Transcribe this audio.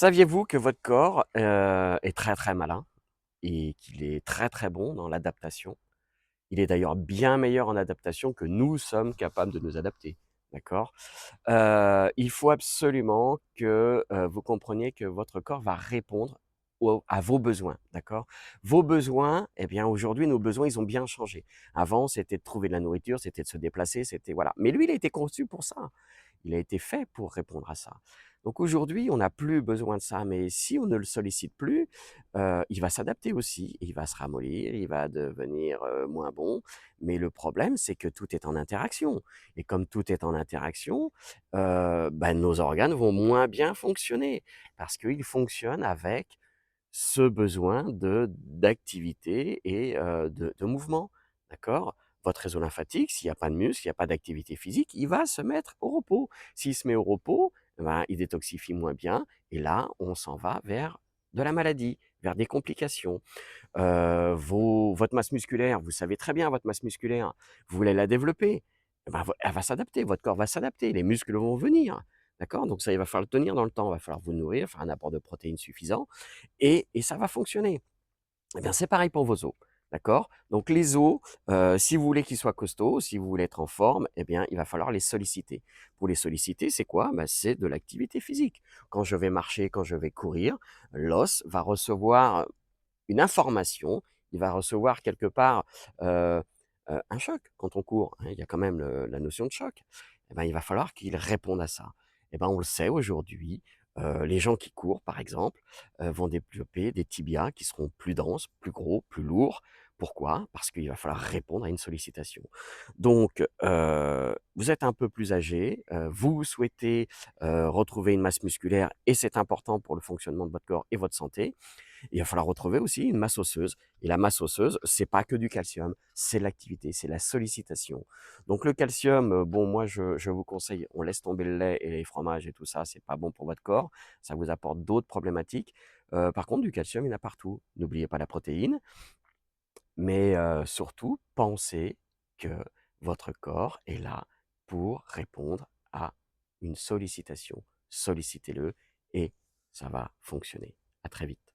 Saviez-vous que votre corps, est très, très malin et qu'il est très, très bon dans l'adaptation? Il est d'ailleurs bien meilleur en adaptation que nous sommes capables de nous adapter, d'accord? Il faut absolument que, vous compreniez que votre corps va répondre au à vos besoins, d'accord? Vos besoins, eh bien, aujourd'hui, nos besoins, ils ont bien changé. Avant, c'était de trouver de la nourriture, c'était de se déplacer, c'était voilà. Mais lui, il a été conçu pour ça. Il a été fait pour répondre à ça. Donc aujourd'hui, on n'a plus besoin de ça, mais si on ne le sollicite plus, il va s'adapter aussi, il va se ramollir, il va devenir, moins bon. Mais le problème, c'est que tout est en interaction et comme tout est en interaction, bah, nos organes vont moins bien fonctionner parce qu'ils fonctionnent avec ce besoin de d'activité et de mouvement, d'accord? Votre réseau lymphatique, s'il y a pas de muscle, il y a pas d'activité physique, il va se mettre au repos. S'il se met au repos, ben, il détoxifie moins bien et là, on s'en va vers de la maladie, vers des complications. Vos votre masse musculaire, vous savez très bien votre masse musculaire, vous voulez la développer, eh ben, elle va s'adapter, votre corps va s'adapter, les muscles vont venir, d'accord? Donc ça, il va falloir le tenir dans le temps, il va falloir vous nourrir, faire un apport de protéines suffisant et ça va fonctionner. Eh bien, c'est pareil pour vos os, d'accord? Donc les os, si vous voulez qu'ils soient costauds, si vous voulez être en forme, eh bien, il va falloir les solliciter. Pour les solliciter, c'est quoi? Bah, c'est de l'activité physique. Quand je vais marcher, quand je vais courir, l'os va recevoir une information, il va recevoir quelque part, heu un choc quand on court, hein, il y a quand même la notion de choc. Et ben, il va falloir qu'il réponde à ça. Et ben, on le sait aujourd'hui, les gens qui courent, par exemple, vont développer des tibias qui seront plus denses, plus gros, plus lourds. Pourquoi? Parce qu'il va falloir répondre à une sollicitation. Donc, vous êtes un peu plus âgé, vous souhaitez, retrouver une masse musculaire et c'est important pour le fonctionnement de votre corps et votre santé. Il va falloir retrouver aussi une masse osseuse et la masse osseuse, c'est pas que du calcium, c'est l'activité, c'est la sollicitation. Donc le calcium, bon moi je vous conseille, on laisse tomber le lait et les fromages et tout ça, c'est pas bon pour votre corps, ça vous apporte d'autres problématiques. Par contre du calcium, il y en a partout. N'oubliez pas la protéine, mais surtout pensez que votre corps est là pour répondre à une sollicitation. Sollicitez-le et ça va fonctionner. À très vite.